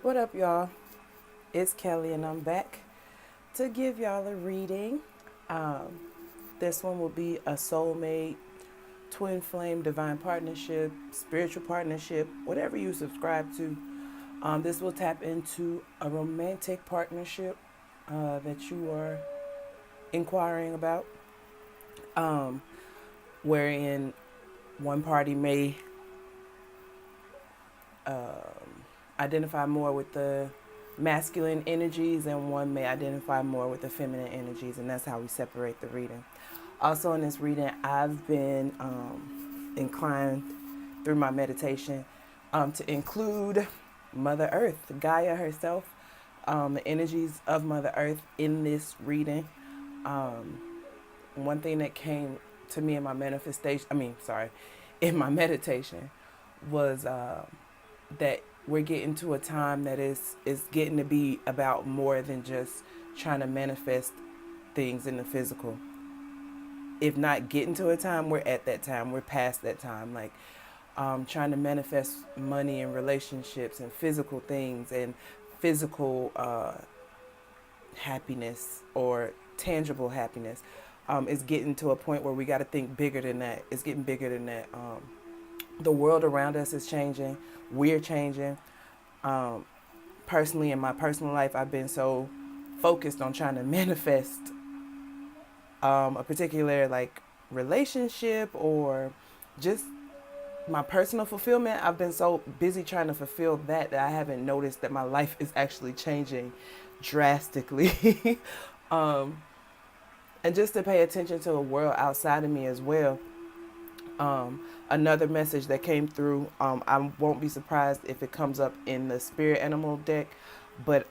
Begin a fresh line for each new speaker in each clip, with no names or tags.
What up, y'all? It's Kelly, and I'm back to give y'all a reading. Um, this one will be a soulmate, twin flame, divine partnership, spiritual partnership, whatever you subscribe to. This will tap into a romantic partnership that you are inquiring about, um, wherein one party may identify more with the masculine energies and one may identify more with the feminine energies, and that's how we separate the reading. Also in this reading, I've been inclined through my meditation to include Mother Earth, Gaia herself, the energies of Mother Earth in this reading. One thing that came to me in my in my meditation was that we're getting to a time that is getting to be about more than just trying to manifest things in the physical. If not getting to a time, we're at that time. We're past that time. Like trying to manifest money and relationships and physical things and physical happiness or tangible happiness is getting to a point where we got to think bigger than that. It's getting bigger than that. The world around us is changing. We're changing. Personally, in my personal life, I've been so focused on trying to manifest a particular like relationship or just my personal fulfillment. I've been so busy trying to fulfill that I haven't noticed that my life is actually changing drastically. And just to pay attention to the world outside of me as well. Another message that came through, I won't be surprised if it comes up in the spirit animal deck, but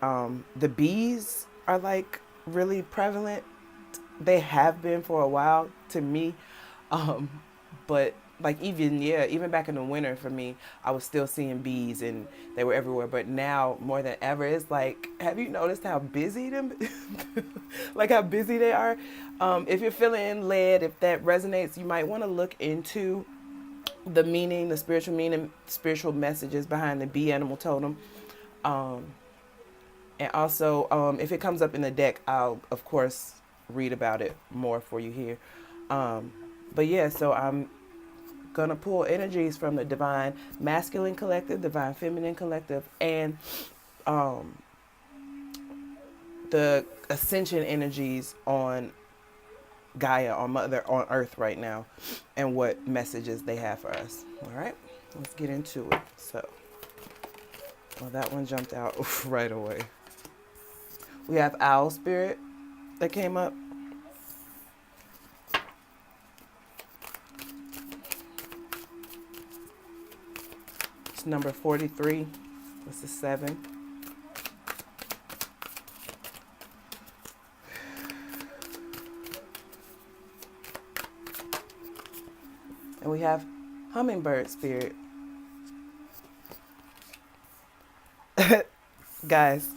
the bees are like really prevalent. They have been for a while to me, but like even back in the winter for me, I was still seeing bees and they were everywhere. But now more than ever, it's like, have you noticed how busy them, like how busy they are? If you're feeling led, if that resonates, you might want to look into the meaning, the spiritual meaning, spiritual messages behind the bee animal totem. And also, if it comes up in the deck, I'll of course read about it more for you here. But yeah, so I'm gonna pull energies from the divine masculine collective, divine feminine collective, and the ascension energies on Gaia, on Earth right now, and what messages they have for us. All right, let's get into it. So, well, that one jumped out right away. We have Owl Spirit that came up. It's number 43. This is 7. And we have Hummingbird Spirit. Guys,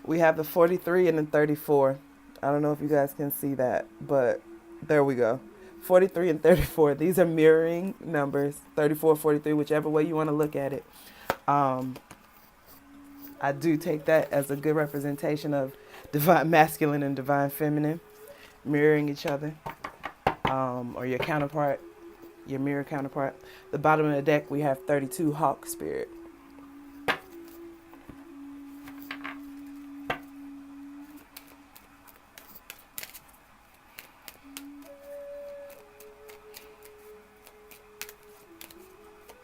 we have the 43 and the 34. I don't know if you guys can see that, but there we go. 43 and 34. These are mirroring numbers. 34, 43, whichever way you want to look at it. I do take that as a good representation of divine masculine and divine feminine mirroring each other, or your counterpart, your mirror counterpart. The bottom of the deck, we have 32 Hawk Spirit.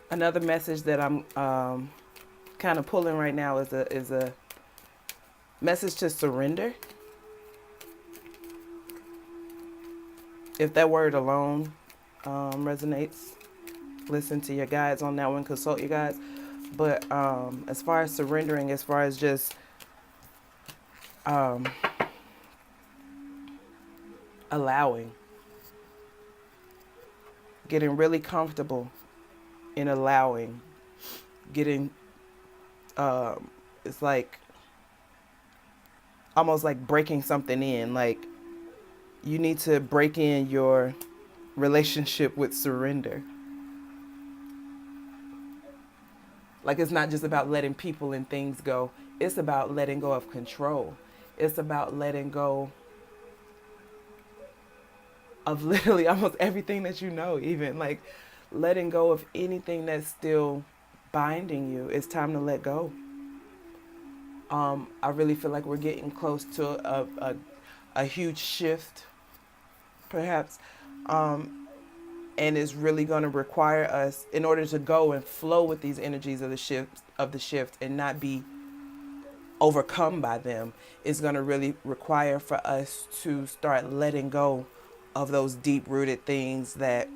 Another message that I'm kind of pulling right now is a message to surrender. If that word alone resonates, listen to your guides on that one, consult your guides. But as far as surrendering, as far as just allowing, getting really comfortable in allowing, getting it's like almost like breaking something in. Like you need to break in your relationship with surrender. Like, it's not just about letting people and things go. It's about letting go of control. It's about letting go of literally almost everything that you know, even like letting go of anything that's still binding you. It's time to let go. I really feel like we're getting close to a huge shift, perhaps. And it's really going to require us, in order to go and flow with these energies of the shift and not be overcome by them, is going to really require for us to start letting go of those deep rooted things that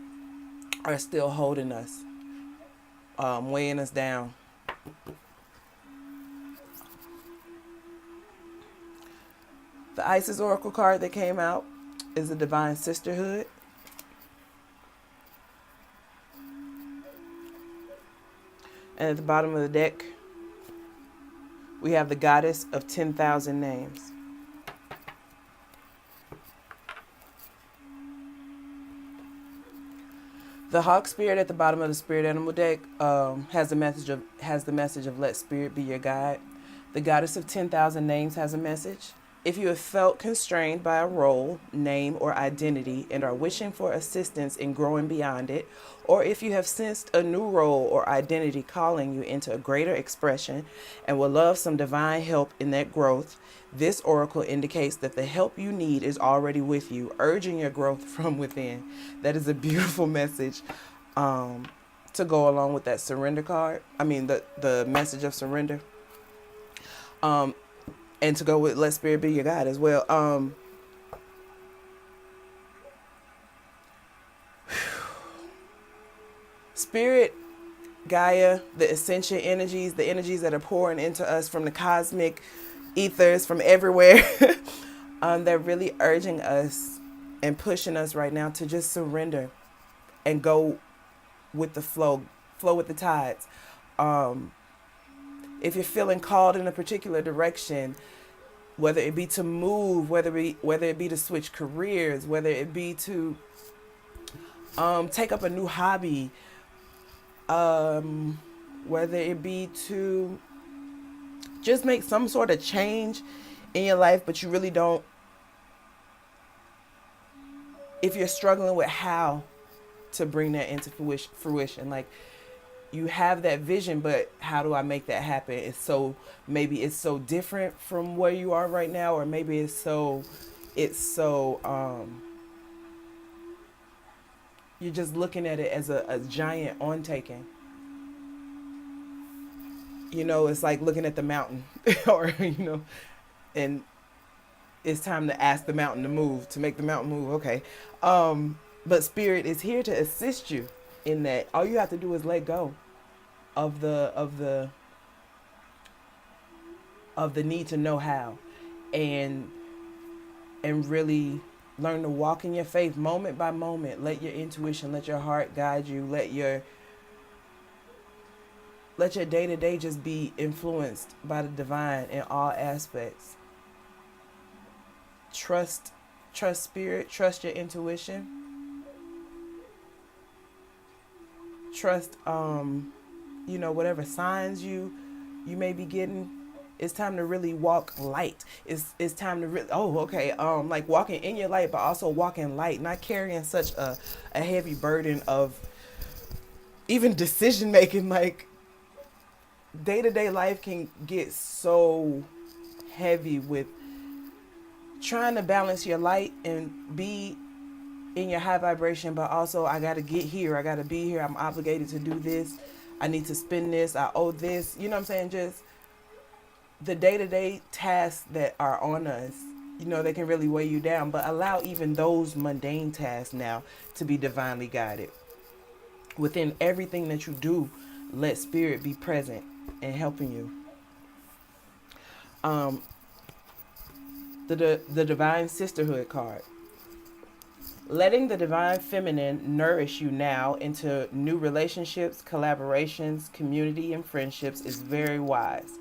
are still holding us, weighing us down. The Isis Oracle card that came out is the Divine Sisterhood. And at the bottom of the deck, we have the Goddess of 10,000 Names. The Hawk Spirit at the bottom of the Spirit Animal deck has the message of let Spirit be your guide. The Goddess of 10,000 Names has a message. If you have felt constrained by a role, name, or identity and are wishing for assistance in growing beyond it, or if you have sensed a new role or identity calling you into a greater expression and would love some divine help in that growth, this oracle indicates that the help you need is already with you, urging your growth from within. That is a beautiful message to go along with that surrender card. I mean, the message of surrender. And to go with let Spirit be your guide as well. Spirit, Gaia, the Ascension energies, the energies that are pouring into us from the cosmic ethers, from everywhere, they're really urging us and pushing us right now to just surrender and go with the flow with the tides. If you're feeling called in a particular direction, whether it be to move, whether it be to switch careers, whether it be to take up a new hobby, whether it be to just make some sort of change in your life, but you really don't, if you're struggling with how to bring that into fruition, like, you have that vision, but how do I make that happen? Maybe it's so different from where you are right now, or maybe it's so you're just looking at it as a giant on-taking. It's like looking at the mountain or, and it's time to ask the mountain to move, to make the mountain move. Okay. But Spirit is here to assist you in that. All you have to do is let go of the need to know how, and really learn to walk in your faith moment by moment. Let your intuition, let your heart guide you. Let your day-to-day just be influenced by the divine in all aspects. Trust Spirit, trust your intuition. Trust whatever signs you may be getting. It's time to really walk light. It's time to really, like walking in your light, but also walking light, not carrying such a heavy burden of even decision making. Like, day-to-day life can get so heavy with trying to balance your light and be in your high vibration, but also, I got to get here, I got to be here, I'm obligated to do this, I need to spend this, I owe this, you know what I'm saying? Just the day-to-day tasks that are on us, they can really weigh you down, but allow even those mundane tasks now to be divinely guided. Within everything that you do, let Spirit be present and helping you. The Divine Sisterhood card. Letting the divine feminine nourish you now into new relationships, collaborations, community, and friendships is very wise.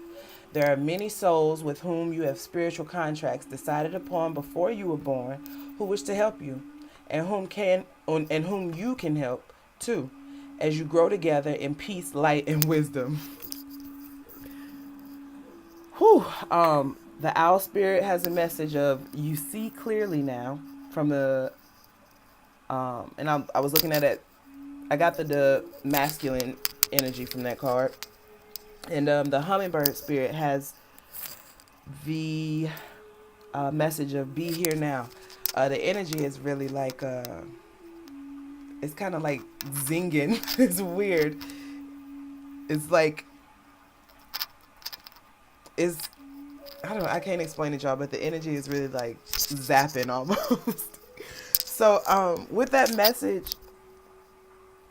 There are many souls with whom you have spiritual contracts decided upon before you were born who wish to help you, and whom you can help too, as you grow together in peace, light, and wisdom. Whew. The owl spirit has a message of you see clearly now from the and I was looking at it. I got the masculine energy from that card, and the hummingbird spirit has the message of be here now. The energy is really like it's kind of like zinging. It's weird. It's like it's I don't know. I can't explain it, y'all, but the energy is really like zapping almost. So with that message,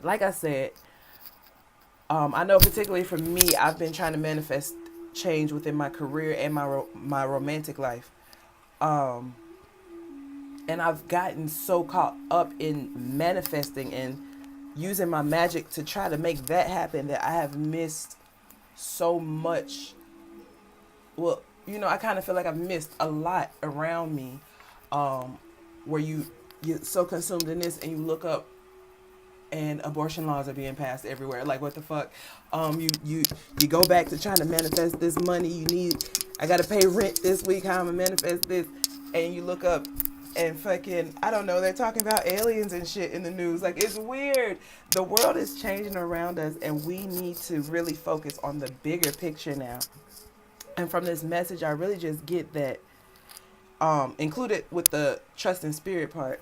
like I said, I know particularly for me, I've been trying to manifest change within my career and my romantic life. Um, and I've gotten so caught up in manifesting and using my magic to try to make that happen that I have missed so much. Well, I kind of feel like I've missed a lot around me, um, where you're so consumed in this and you look up and abortion laws are being passed everywhere. Like, what the fuck? You go back to trying to manifest this money you need. I gotta pay rent this week. How I'm gonna manifest this? And you look up and fucking, I don't know, they're talking about aliens and shit in the news. Like, it's weird. The world is changing around us, and we need to really focus on the bigger picture now. And from this message, I really just get that, included with the trust and spirit part,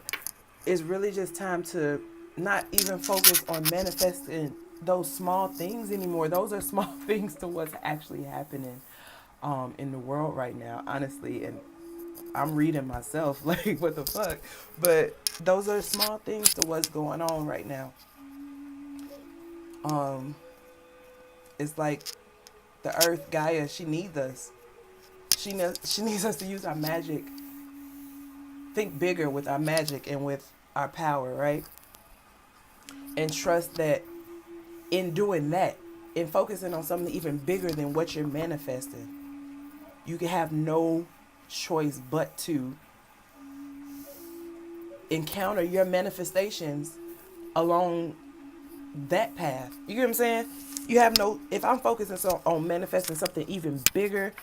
it's really just time to not even focus on manifesting those small things anymore. Those are small things to what's actually happening in the world right now, honestly. And I'm reading myself, like, what the fuck? But those are small things to what's going on right now. Um, it's like the earth, Gaia, she needs us. She needs us to use our magic, think bigger with our magic and with our power, right? And trust that in doing that, in focusing on something even bigger than what you're manifesting, you can have no choice but to encounter your manifestations along that path. You get what I'm saying? You have no, if I'm focusing on manifesting something even bigger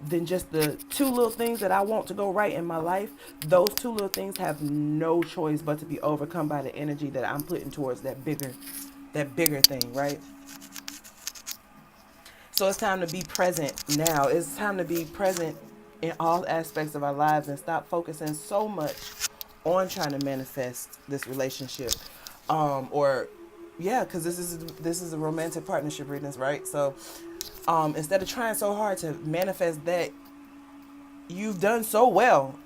than just the two little things that I want to go right in my life, those two little things have no choice but to be overcome by the energy that I'm putting towards that bigger thing, right? So it's time to be present now. It's time to be present in all aspects of our lives and stop focusing so much on trying to manifest this relationship. Or yeah, because this is a romantic partnership readings, right? So instead of trying so hard to manifest that, you've done so well,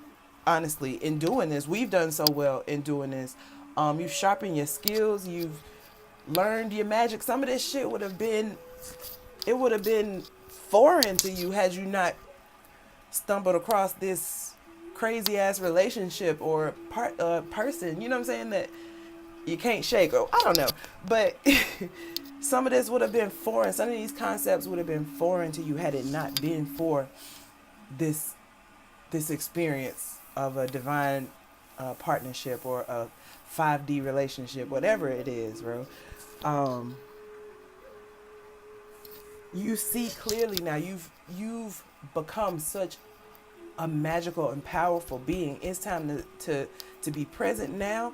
honestly, in doing this. We've done so well in doing this. You've sharpened your skills. You've learned your magic. Some of this shit would have been foreign to you had you not stumbled across this crazy ass relationship or person. You know what I'm saying, that you can't shake. Or I don't know, but some of this would have been foreign. Some of these concepts would have been foreign to you had it not been for this experience of a divine partnership or a 5D relationship, whatever it is, bro. You see clearly now. You've become such a magical and powerful being. It's time to be present now.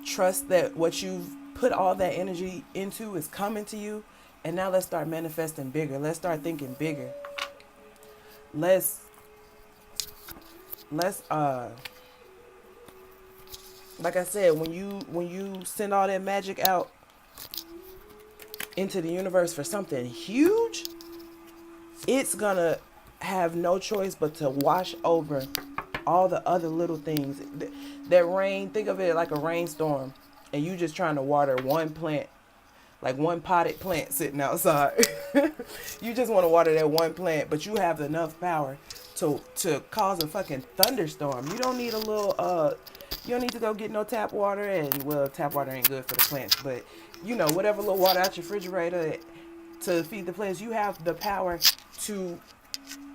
Trust that what you've put all that energy into is coming to you, and now let's start manifesting bigger. Let's start thinking bigger. Let's like I said, when you send all that magic out into the universe for something huge, it's gonna have no choice but to wash over all the other little things. That rain, think of it like a rainstorm, and you just trying to water one plant, like one potted plant sitting outside. You just want to water that one plant, but you have enough power to cause a fucking thunderstorm. You don't need you don't need to go get no tap water, and well, tap water ain't good for the plants, but whatever little water out your refrigerator to feed the plants. You have the power to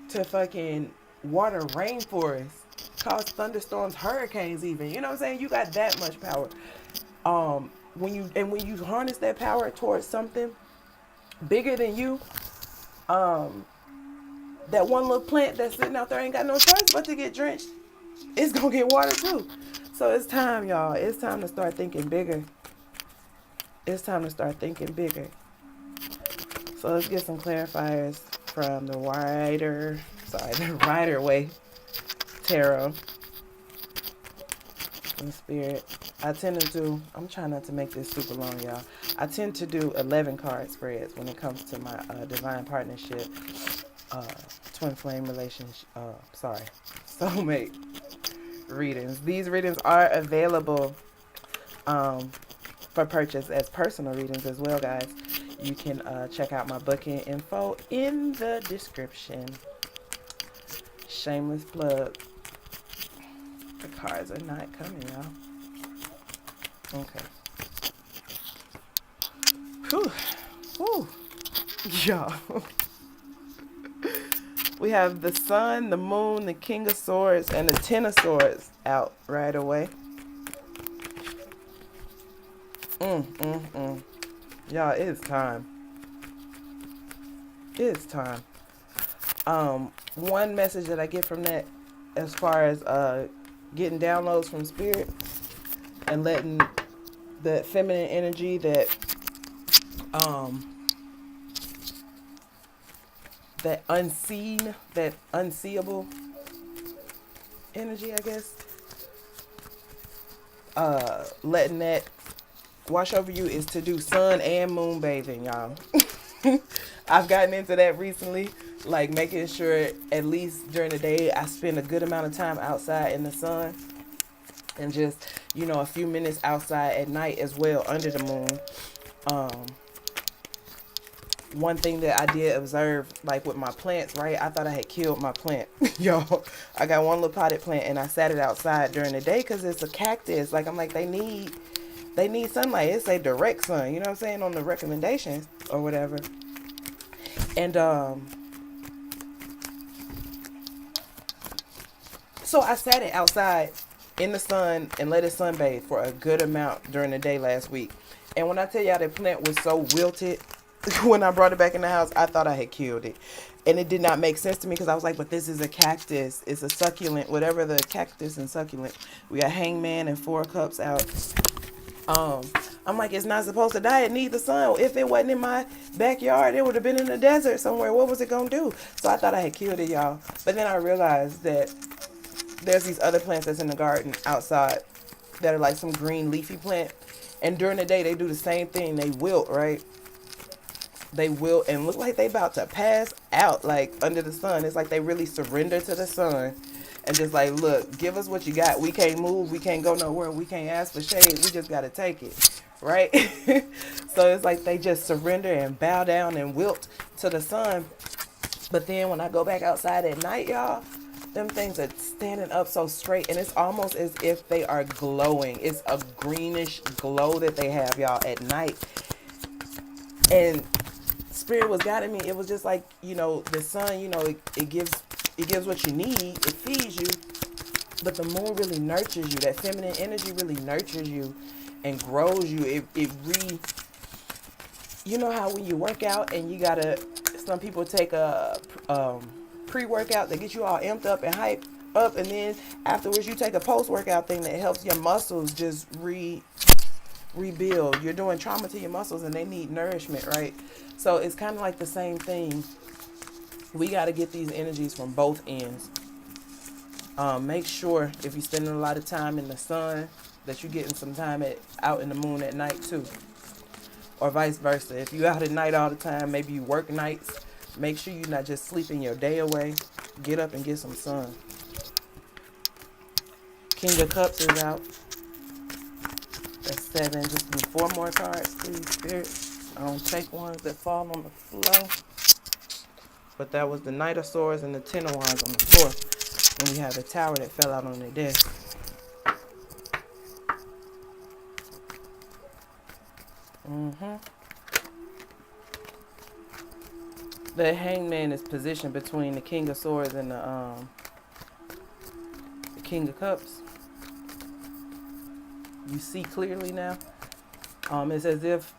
fucking water rainforests, cause thunderstorms, hurricanes even. You know what I'm saying? You got that much power. When you harness that power towards something bigger than you, Um, that one little plant that's sitting out there ain't got no choice but to get drenched. It's gonna get water too. So it's time, y'all. It's time to start thinking bigger. It's time to start thinking bigger. So let's get some clarifiers from the Rider Way Tarot and Spirit. I'm trying not to make this super long, y'all. I tend to do 11 card spreads when it comes to my divine partnership, twin flame relationship, soulmate readings. These readings are available for purchase as personal readings as well, guys. You can check out my booking info in the description. Shameless plug. The cards are not coming, y'all. Okay. Whew. Whew. Y'all. We have the Sun, the Moon, the King of Swords, and the Ten of Swords out right away. Y'all, it's time. It's time. One message that I get from that, as far as getting downloads from Spirit and letting the feminine energy, that unseen, that unseeable energy, I guess, letting that wash over you, is to do sun and moon bathing, y'all. I've gotten into that recently, like making sure at least during the day I spend a good amount of time outside in the sun, and just, a few minutes outside at night as well under the moon. One thing that I did observe, like with my plants, right? I thought I had killed my plant. Yo, I got one little potted plant and I sat it outside during the day because it's a cactus. Like, I'm like, they need sunlight. It's a direct sun, you know what I'm saying, on the recommendations or whatever. And so I sat it outside in the sun and let it sunbathe for a good amount during the day last week. And when I tell y'all, that plant was so wilted, when I brought it back in the house, I thought I had killed it. And it did not make sense to me, because I was like, but this is a cactus. It's a succulent, whatever the cactus and succulent. We got Hangman and 4 Cups out. I'm like, it's not supposed to die. It needs the sun. If it wasn't in my backyard, it would have been in the desert somewhere. What was it going to do? So I thought I had killed it, y'all. But then I realized that there's these other plants that's in the garden outside that are like some green leafy plant. And during the day, they do the same thing. They wilt, right? They wilt and look like they about to pass out, like under the sun. It's like they really surrender to the sun and just like, look, give us what you got. We can't move. We can't go nowhere. We can't ask for shade. We just got to take it, right? So it's like they just surrender and bow down and wilt to the sun. But then when I go back outside at night, y'all, them things are standing up so straight, and it's almost as if they are glowing. It's a greenish glow that they have, y'all, at night. And Spirit was guiding me. It was just like, the sun, it gives what you need. It feeds you. But the moon really nurtures you. That feminine energy really nurtures you and grows you. You know how when you work out and some people take a pre-workout that gets you all amped up and hyped up, and then afterwards you take a post-workout thing that helps your muscles just rebuild. You're doing trauma to your muscles and they need nourishment, right? So it's kind of like the same thing. We got to get these energies from both ends. Make sure if you're spending a lot of time in the sun that you're getting some time out in the moon at night too, or vice versa. If you're out at night all the time, maybe you work nights, make sure you're not just sleeping your day away. Get up and get some sun. King of Cups is out. That's 7. Just do 4 more cards, please, Spirit. I don't take ones that fall on the floor. But that was the Knight of Swords and the 10 of Wands on the floor. And we have the Tower that fell out on the desk. The Hangman is positioned between the King of Swords and the King of Cups. You see clearly now. It's as if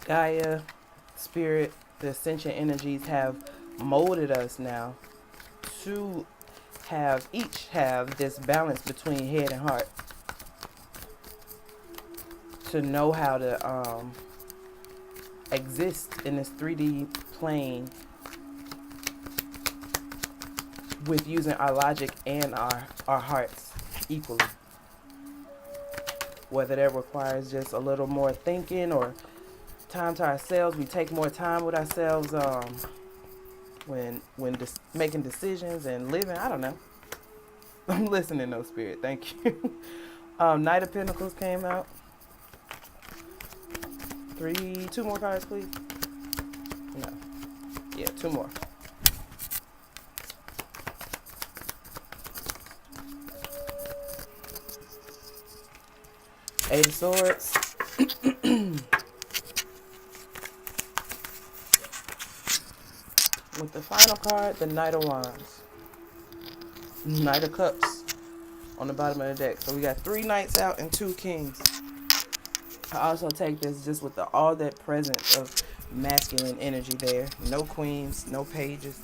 Gaia, Spirit, the Ascension energies have molded us now to each have this balance between head and heart, to know how to exist in this 3D plane with using our logic and our hearts equally. Whether that requires just a little more thinking or time to ourselves, we take more time with ourselves when making decisions and living. I don't know. I'm listening, no spirit. Thank you. Knight of Pentacles came out. Two more cards, please. No. Yeah, two more. Eight of Swords. With the final card, the Knight of Wands. Knight of Cups on the bottom of the deck. So we got 3 Knights out and 2 Kings. I also take this just with all that presence of masculine energy there. No queens, no pages.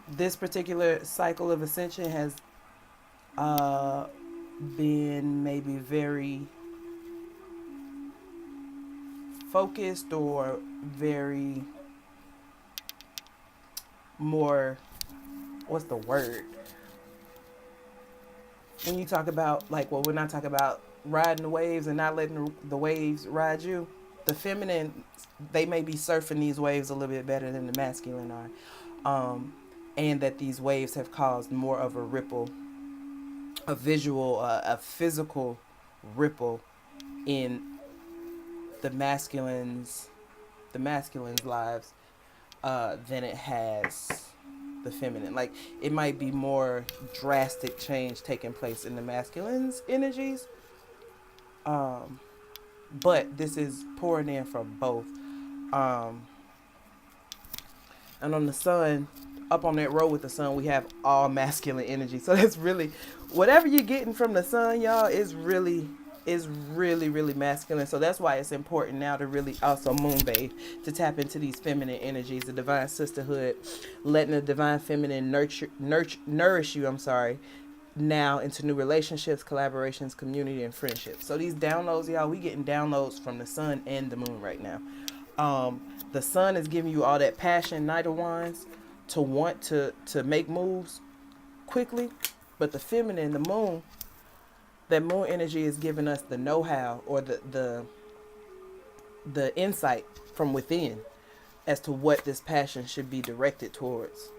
This particular cycle of ascension has been maybe very focused or very more, what's the word? When you talk about, like, well, we're not talking about riding the waves and not letting the waves ride you. The feminine, they may be surfing these waves a little bit better than the masculine are. And that these waves have caused more of a ripple, a visual, a physical ripple in the masculines' lives than it has the feminine. Like, it might be more drastic change taking place in the masculine's energies, but this is pouring in from both. And on the sun, up on that row with the sun, we have all masculine energy. So that's really, whatever you're getting from the sun, y'all, is really masculine. So that's why it's important now to really also moonbathe, to tap into these feminine energies, the divine sisterhood, letting the divine feminine nourish you, now into new relationships, collaborations, community, and friendships. So these downloads, y'all, we getting downloads from the sun and the moon right now. The sun is giving you all that passion, Knight of Wands, to want to make moves quickly, but the feminine, the moon, that moon energy is giving us the know-how or the insight from within as to what this passion should be directed towards.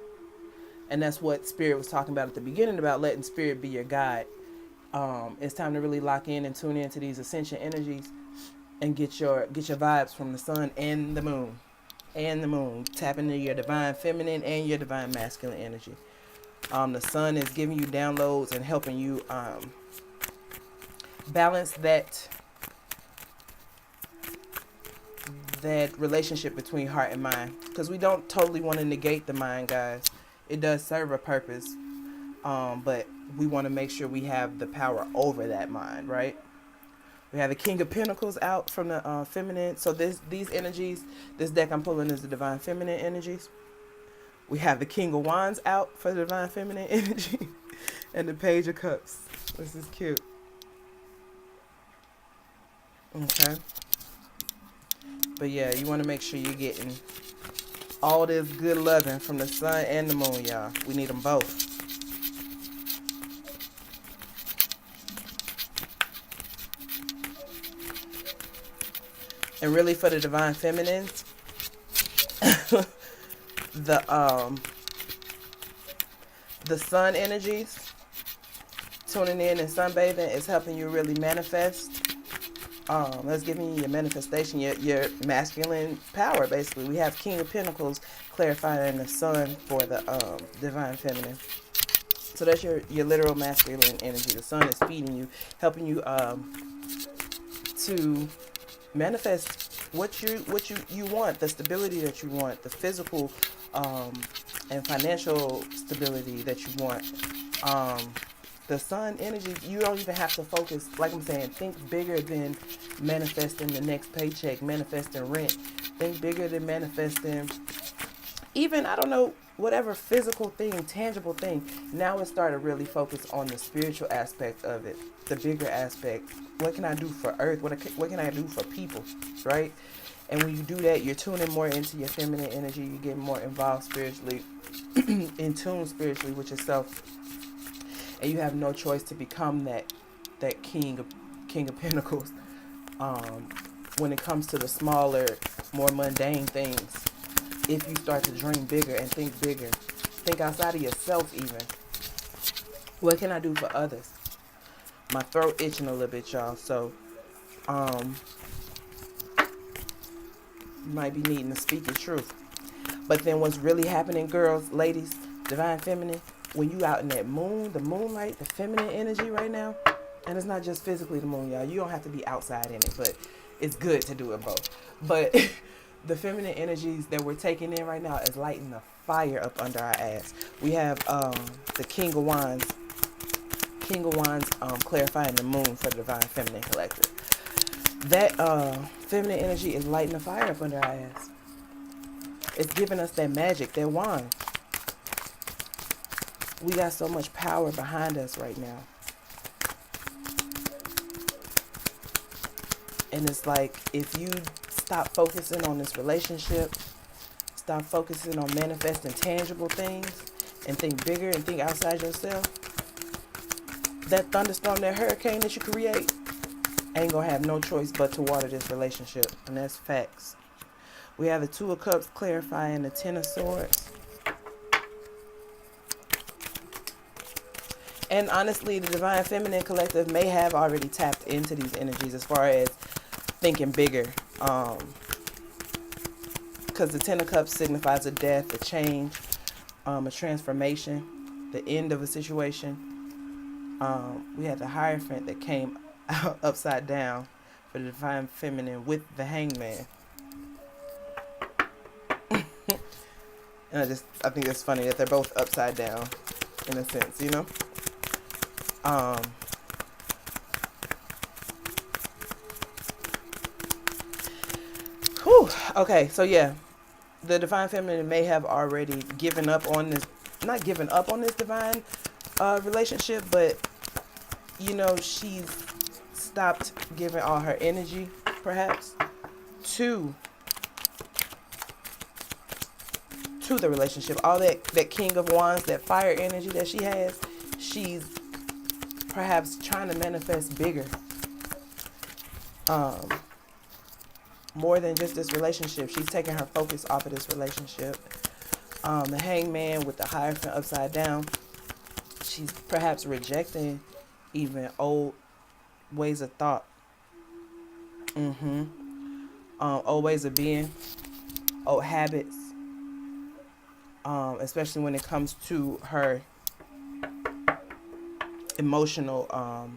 And that's what Spirit was talking about at the beginning, about letting Spirit be your guide. It's time to really lock in and tune into these ascension energies and get your vibes from the sun and the moon. Tap into your divine feminine and your divine masculine energy. The sun is giving you downloads and helping you balance that relationship between heart and mind, because we don't totally want to negate the mind, guys. It does serve a purpose, but we want to make sure we have the power over that mind, right? We have the King of Pentacles out from the feminine. So these energies, this deck I'm pulling is the divine feminine energies. We have the King of Wands out for the divine feminine energy, and the Page of Cups. This is cute. Okay. But yeah, you want to make sure you're getting all this good loving from the sun and the moon, y'all. We need them both. And really, for the divine feminines, the sun energies, tuning in and sunbathing, is helping you really manifest. That's giving you your manifestation, your masculine power, basically. We have King of Pentacles clarifying the sun for the divine feminine. So that's your literal masculine energy. The sun is feeding you, helping you to manifest what you want, the stability that you want, the physical and financial stability that you want. The sun energy, you don't even have to focus, like I'm saying, think bigger than manifesting the next paycheck, manifesting rent. Think bigger than manifesting even, I don't know, whatever physical thing, tangible thing. Now it started really focus on the spiritual aspect of it, the bigger aspect. What can I do for earth? What can I do for people, right? And when you do that, you're tuning more into your feminine energy. You get more involved spiritually, in tune spiritually with yourself, and you have no choice to become that king of pentacles. Um, when it comes to the smaller, more mundane things, if you start to dream bigger and think outside of yourself, even what can I do for others? My throat itching a little bit, y'all. So, um, you might be needing to speak your truth. But then what's really happening, girls, ladies, divine feminine, when you out in that moon, the moonlight, the feminine energy right now, and it's not just physically the moon, y'all. You don't have to be outside in it, but it's good to do it both. But the feminine energies that we're taking in right now is lighting the fire up under our ass. We have the King of Wands, clarifying the moon for the divine feminine collective. That feminine energy is lighting the fire up under our ass. It's giving us that magic, that wand. We got so much power behind us right now. And it's like, if you stop focusing on this relationship, stop focusing on manifesting tangible things, and think bigger and think outside yourself, that thunderstorm, that hurricane that you create, ain't gonna have no choice but to water this relationship. And that's facts. We have the Two of Cups clarifying the Ten of Swords. And honestly, the Divine Feminine Collective may have already tapped into these energies as far as thinking bigger. Because the Ten of Cups signifies a death, a change, a transformation, the end of a situation. We had the Hierophant that came out upside down for the Divine Feminine with the Hangman. And I think it's funny that they're both upside down in a sense, you know? Whew. Okay, so yeah, the Divine Feminine may have already given up on this, not given up on this divine relationship, but, you know, she's stopped giving all her energy, perhaps, to the relationship. All that King of Wands, that fire energy that she has, she's perhaps trying to manifest bigger. More than just this relationship. She's taking her focus off of this relationship. The Hangman with the Hierophant upside down, she's perhaps rejecting even old ways of thought. Old ways of being, old habits. Especially when it comes to her emotional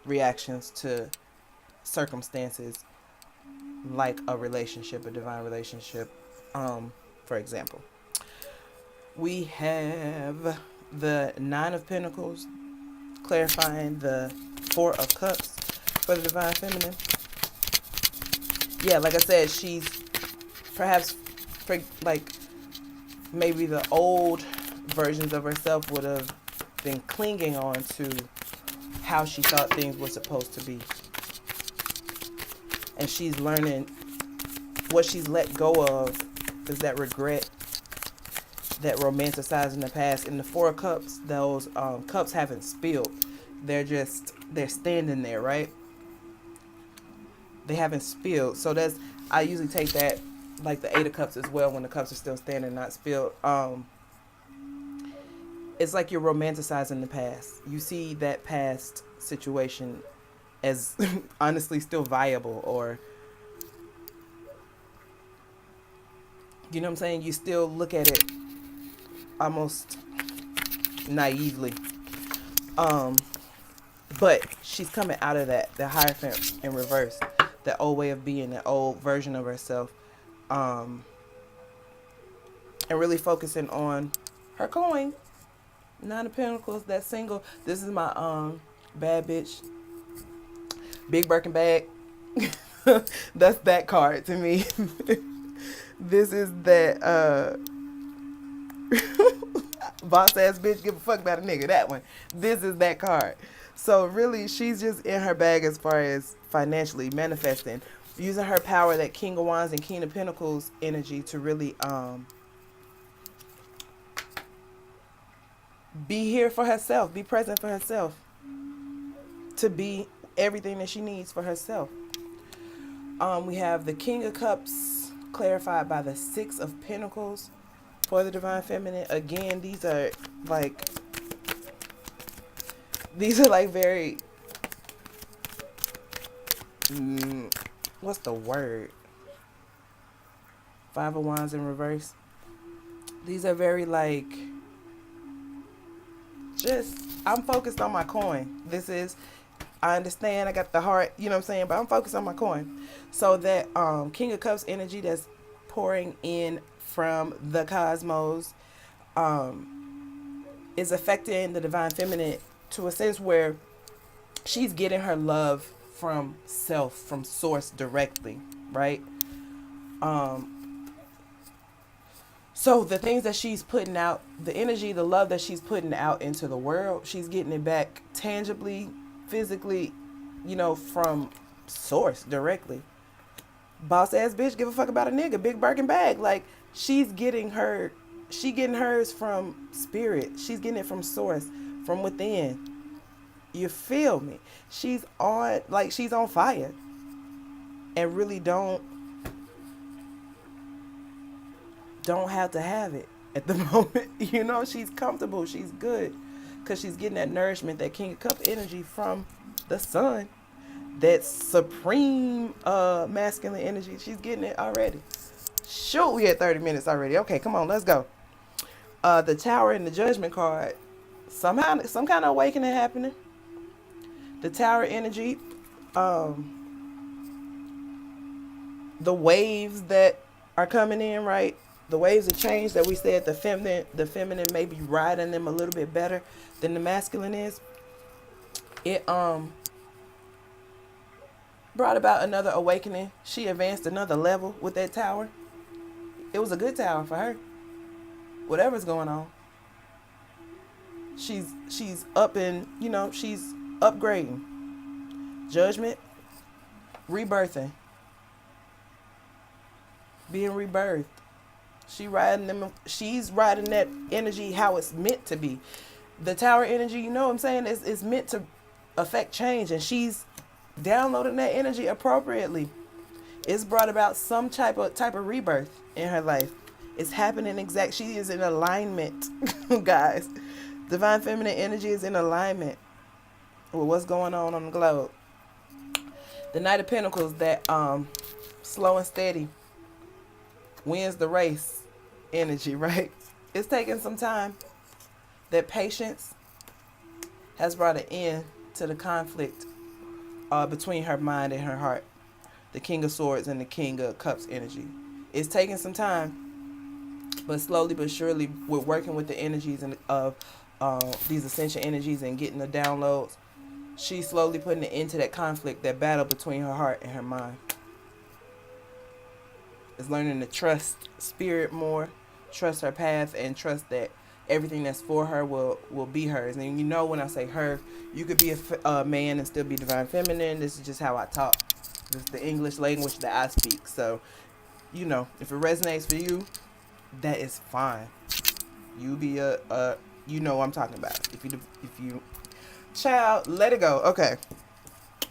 reactions to circumstances like a relationship, a divine relationship. For example, we have the Nine of Pentacles clarifying the Four of Cups for the Divine Feminine. Yeah, like I said, she's perhaps like maybe the old versions of herself would have been clinging on to how she thought things were supposed to be. And she's learning what she's let go of is that regret, that romanticizing the past. In the Four of Cups, those cups haven't spilled. They're standing there, right? They haven't spilled. So I usually take that like the Eight of Cups as well, when the cups are still standing, not spilled. It's like you're romanticizing the past. You see that past situation as honestly still viable, or you know what I'm saying? You still look at it almost naively. But she's coming out of that, the Hierophant in reverse, that old way of being, that old version of herself, and really focusing on her coin. Nine of Pentacles, that single. This is my bad bitch, big Birkin bag. That's that card to me. This is that boss ass bitch give a fuck about a nigga. That one. This is that card. So really, she's just in her bag as far as financially manifesting, using her power, that King of Wands and King of Pentacles energy, to really be here for herself, be present for herself, to be everything that she needs for herself. We have the King of Cups clarified by the Six of Pentacles for the Divine Feminine. Again, these are like very, what's the word? Five of Wands in reverse. These are very like, just, I'm focused on my coin. This is, I understand I got the heart, you know what I'm saying, but I'm focused on my coin. So that King of Cups energy that's pouring in from the cosmos is affecting the Divine Feminine to a sense where she's getting her love from self, from source directly, right? So the things that she's putting out, the energy, the love that she's putting out into the world, she's getting it back tangibly, physically, you know, from source directly. Boss ass bitch, give a fuck about a nigga, big Birkin bag. Like, she's getting hers from spirit. She's getting it from source, from within. You feel me? She's on fire. And really don't have to have it at the moment. You know, she's comfortable, she's good, because she's getting that nourishment, that King of Cup energy from the sun, that supreme masculine energy. She's getting it already. Shoot, we had 30 minutes already. Okay, come on, let's go. The Tower and the Judgment card, somehow some kind of awakening happening. The Tower energy, the waves that are coming in, right? The waves of change that we said, the feminine may be riding them a little bit better than the masculine is. It brought about another awakening. She advanced another level with that tower. It was a good tower for her. Whatever's going on, she's up and, you know, she's upgrading. Judgment, rebirthing, being rebirthed. She's riding that energy how it's meant to be. The Tower energy, you know what I'm saying, is meant to affect change, and she's downloading that energy appropriately. It's brought about some type of rebirth in her life. It's happening she is in alignment, guys. Divine Feminine energy is in alignment with what's going on the globe. The Knight of Pentacles, that slow and steady wins the race energy, right? It's taking some time. That patience has brought an end to the conflict between her mind and her heart. The King of Swords and the King of Cups energy. It's taking some time, but slowly but surely, we're working with the energies of these Ascension energies and getting the downloads. She's slowly putting an end to that conflict, that battle between her heart and her mind. Is learning to trust spirit more, trust her path, and trust that everything that's for her will be hers. And you know, when I say her, you could be a man and still be Divine Feminine. This is just how I talk. This is the English language that I speak. So, you know, if it resonates for you, that is fine. You be you know what I'm talking about. If you child, let it go. Okay.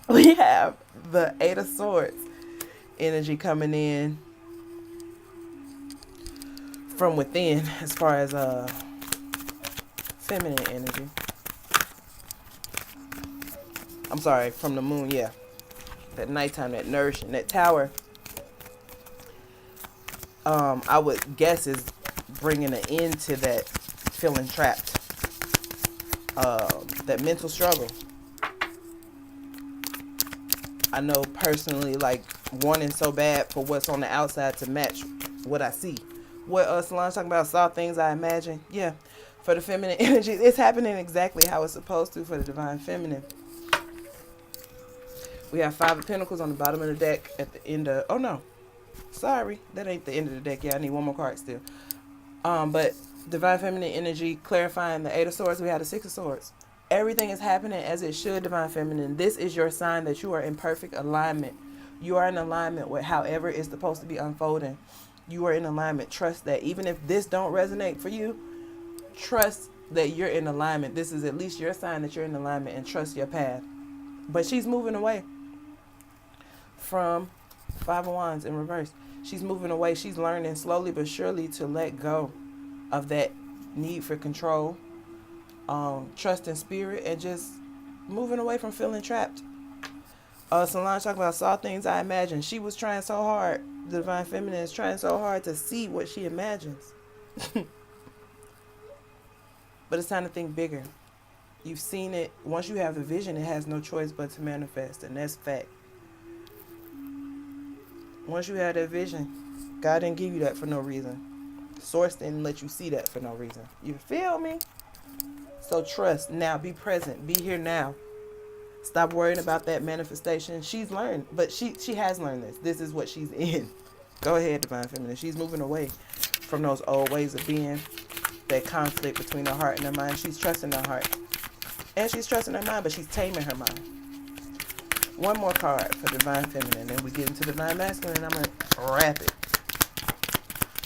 We have the Eight of Swords energy coming in from within, as far as feminine energy. I'm sorry, from the moon, yeah. That nighttime, that nourishing, that tower, I would guess is bringing an end to that feeling trapped, that mental struggle. I know personally, like, wanting so bad for what's on the outside to match what I see. What Solange talking about, saw things I imagine. Yeah, for the feminine energy, it's happening exactly how it's supposed to for the Divine Feminine. We have Five of Pentacles on the bottom of the deck at the end of... Oh, no. Sorry. That ain't the end of the deck. Yeah, I need one more card still. But Divine Feminine energy, clarifying the Eight of Swords. We have the Six of Swords. Everything is happening as it should, Divine Feminine. This is your sign that you are in perfect alignment. You are in alignment with however it's supposed to be unfolding. You are in alignment. Trust that. Even if this don't resonate for you, trust that you're in alignment. This is at least your sign that you're in alignment, and trust your path. But she's moving away from Five of Wands in reverse. She's moving away. She's learning slowly but surely to let go of that need for control, trust in spirit, and just moving away from feeling trapped. Solange talking about saw things I imagined. She was trying so hard. The Divine Feminine is trying so hard to see what she imagines. But it's time to think bigger. You've seen it. Once you have the vision, it has no choice but to manifest, and that's fact. Once you have that vision, God didn't give you that for no reason. Source didn't let you see that for no reason. You feel me? So trust now. Be present. Be here now. Stop worrying about that manifestation. She's learned, but she has learned this. This is what she's in. Go ahead, Divine Feminine. She's moving away from those old ways of being, that conflict between her heart and her mind. She's trusting her heart. And she's trusting her mind, but she's taming her mind. One more card for Divine Feminine, then we get into Divine Masculine, and I'm going to wrap it.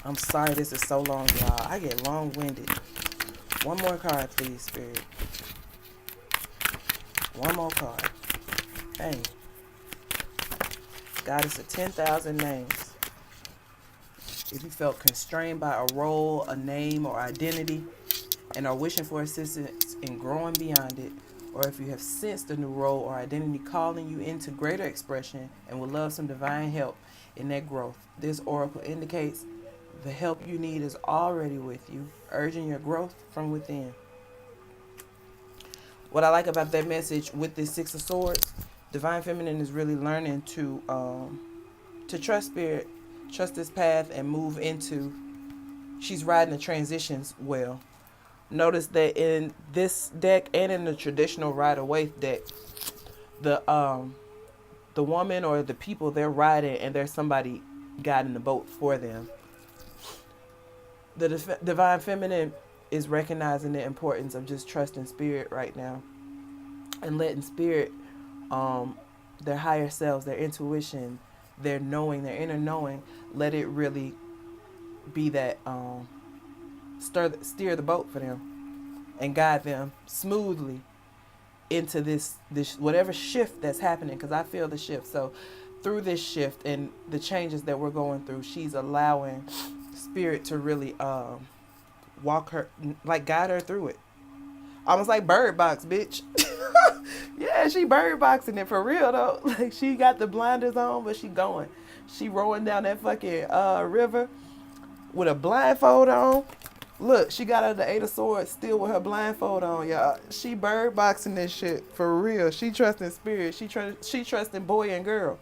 I'm sorry this is so long, y'all. I get long-winded. One more card, please, Spirit. One more card. Dang. Goddess of 10,000 names. If you felt constrained by a role, a name, or identity, and are wishing for assistance in growing beyond it, or if you have sensed a new role or identity calling you into greater expression and would love some divine help in that growth, this oracle indicates the help you need is already with you, urging your growth from within. What I like about that message with this Six of Swords, Divine Feminine is really learning to trust spirit, trust this path, and move into. She's riding the transitions well. Notice that in this deck and in the traditional Rider-Waite deck, the woman or the people, they're riding and there's somebody guiding the boat for them. The Divine Feminine is recognizing the importance of just trusting spirit right now and letting spirit, their higher selves, their intuition, their knowing, their inner knowing, let it really be that steer the boat for them and guide them smoothly into this whatever shift that's happening, because I feel the shift. So through this shift and the changes that we're going through, she's allowing spirit to really walk her, like guide her through it. Almost like Bird Box, bitch. Yeah, she bird boxing it for real though. Like she got the blinders on, but she going. She rowing down that fucking river with a blindfold on. Look, she got her the Eight of Swords still with her blindfold on, y'all. She bird boxing this shit for real. She trusting spirit. She trusting boy and girl.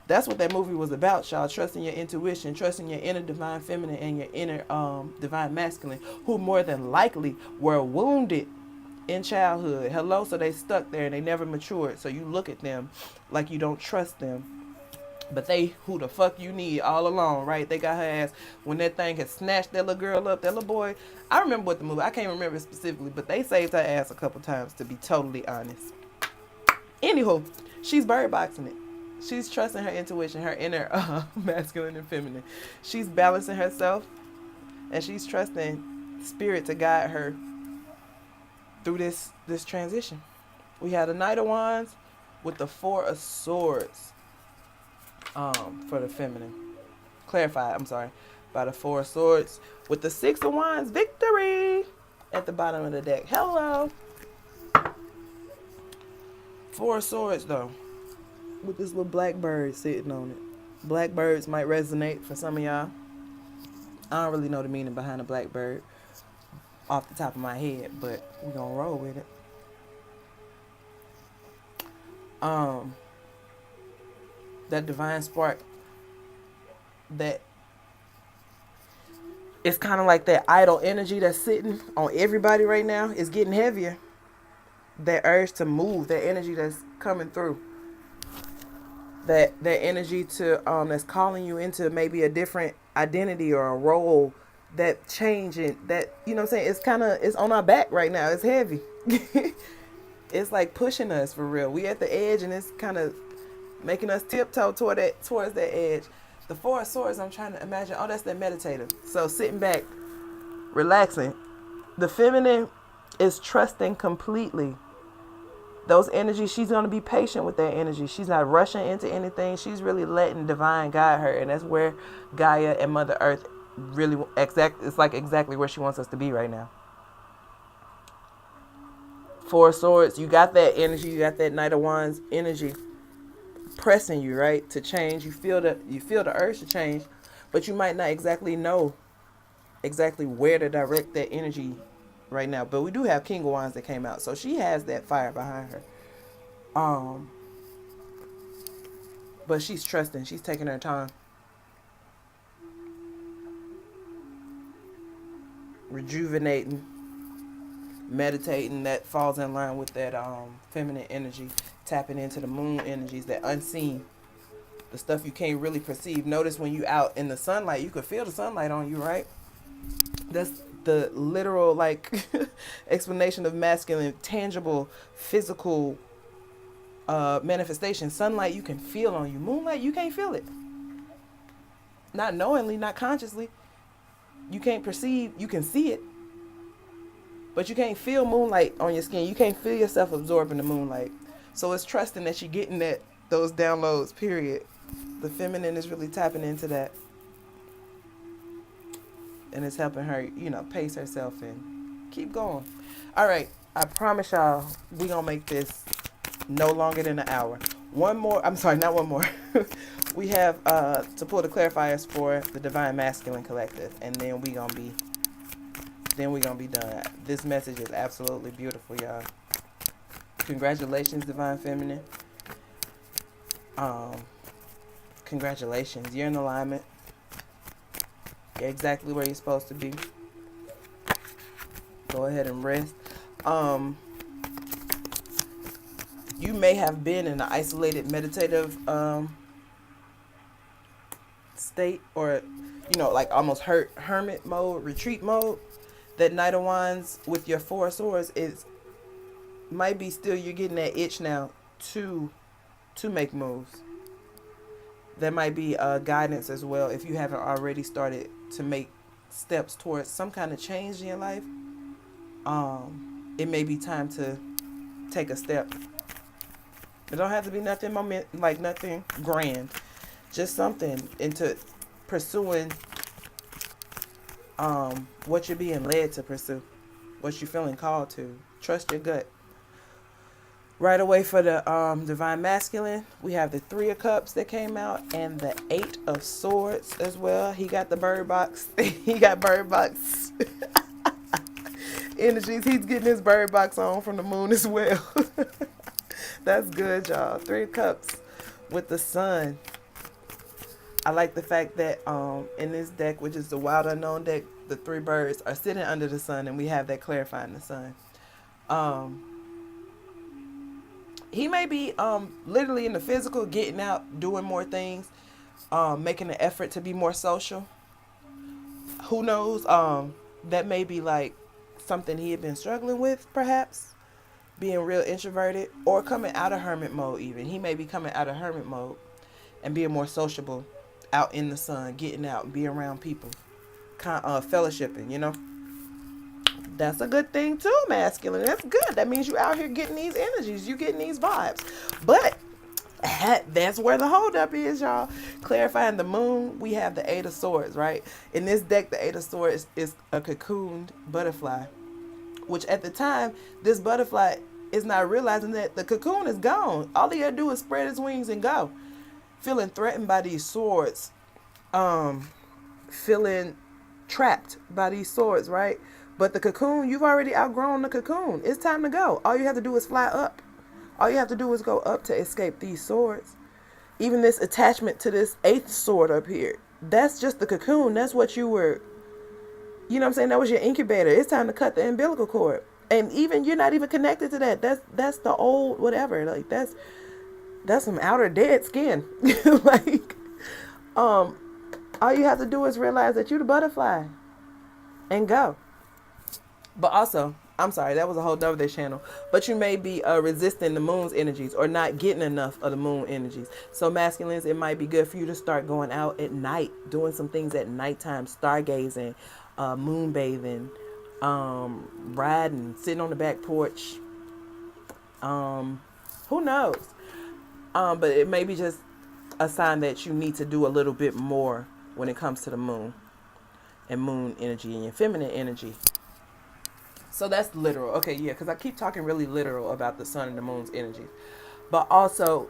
That's what that movie was about, y'all. Trusting your intuition, trusting your inner divine feminine and your inner divine masculine, who more than likely were wounded in childhood. Hello, so they stuck there and they never matured. So you look at them like you don't trust them, but they who the fuck you need all along, right? They got her ass when that thing had snatched that little girl up, that little boy. I remember what the movie, I can't remember specifically, but they saved her ass a couple times, to be totally honest. Anywho, she's bird boxing it. She's trusting her intuition, her inner masculine and feminine. She's balancing herself, and she's trusting spirit to guide her through this transition. We had the Knight of Wands with the Four of Swords for the feminine. Clarified, I'm sorry, by the Four of Swords with the Six of Wands, victory at the bottom of the deck. Hello. Four of Swords though, with this little black bird sitting on it. Black birds might resonate for some of y'all. I don't really know the meaning behind a black bird off the top of my head, but we're gonna roll with it. That divine spark, that it's kind of like that idle energy that's sitting on everybody right now is getting heavier. That urge to move, that energy that's coming through. that energy to that's calling you into maybe a different identity or a role, that change, and that, you know what I'm saying, it's kind of, it's on our back right now, it's heavy. It's like pushing us for real. We at the edge, and it's kind of making us tiptoe towards that edge. The Four of Swords, I'm trying to imagine, oh, that's that meditative. So sitting back, relaxing. The feminine is trusting completely those energies. She's going to be patient with that energy. She's not rushing into anything. She's really letting divine guide her. And that's where Gaia and Mother Earth really it's like exactly where she wants us to be right now. Four of Swords, you got that energy. You got that Knight of Wands energy pressing you, right, to change. You feel the urge to change, but you might not exactly know exactly where to direct that energy right now. But we do have King of Wands that came out, so she has that fire behind her. But she's trusting. She's taking her time, rejuvenating, meditating. That falls in line with that feminine energy, tapping into the moon energies, that unseen, the stuff you can't really perceive. Notice when you out in the sunlight, you can feel the sunlight on you, right? That's the literal, like, explanation of masculine, tangible, physical manifestation. Sunlight you can feel on you. Moonlight, you can't feel it. Not knowingly, not consciously. You can't perceive, you can see it, but you can't feel moonlight on your skin. You can't feel yourself absorbing the moonlight. So it's trusting that you're getting those downloads, period. The feminine is really tapping into that. And it's helping her, pace herself and keep going. All right. I promise y'all, we going to make this no longer than an hour. One more. I'm sorry, not one more. We have to pull the clarifiers for the Divine Masculine Collective. And then we going to be done. This message is absolutely beautiful, y'all. Congratulations, Divine Feminine. Congratulations. You're in alignment. You're exactly where you're supposed to be. Go ahead and rest. You may have been in an isolated meditative state, or like almost hermit mode, retreat mode. That Knight of Wands with your Four of Swords might be still, you're getting that itch now to make moves. There might be guidance as well if you haven't already started to make steps towards some kind of change in your life. It may be time to take a step. It don't have to be nothing nothing grand. Just something into pursuing what you're being led to pursue, what you're feeling called to. Trust your gut. Right away for the Divine Masculine, we have the Three of Cups that came out and the Eight of Swords as well. He got the bird box. He got bird box energies. He's getting his bird box on from the moon as well. That's good, y'all. Three of Cups with the Sun. I like the fact that in this deck, which is the Wild Unknown deck, the three birds are sitting under the sun, and we have that clarifying the sun. He may be literally in the physical, getting out, doing more things, making an effort to be more social. Who knows? That may be like something he had been struggling with, perhaps. Being real introverted, or coming out of hermit mode even. He may be coming out of hermit mode and being more sociable, out in the sun, getting out, being around people, fellowshipping, That's a good thing too, masculine. That's good. That means you out here getting these energies. You getting these vibes. But that's where the holdup is, y'all. Clarifying the moon, we have the Eight of Swords, right? In this deck, the Eight of Swords is a cocooned butterfly. Which at the time, this butterfly is not realizing that the cocoon is gone. All he gotta do is spread his wings and go. Feeling threatened by these swords. Feeling trapped by these swords, right? But the cocoon, you've already outgrown the cocoon. It's time to go. All you have to do is fly up. All you have to do is go up to escape these swords. Even this attachment to this eighth sword up here, that's just the cocoon. That's what you were, you know what I'm saying? That was your incubator. It's time to cut the umbilical cord. And even, you're not even connected to that. That's the old whatever. Like, That's some outer dead skin. Like, um, all you have to do is realize that you're the butterfly and go. But also, I'm sorry, that was a whole nother channel. But you may be resisting the moon's energies or not getting enough of the moon energies. So masculines, it might be good for you to start going out at night, doing some things at nighttime, stargazing, moon bathing, riding, sitting on the back porch. Who knows? But it may be just a sign that you need to do a little bit more when it comes to the moon and moon energy and your feminine energy. So that's literal. Okay, yeah, because I keep talking really literal about the sun and the moon's energies. But also,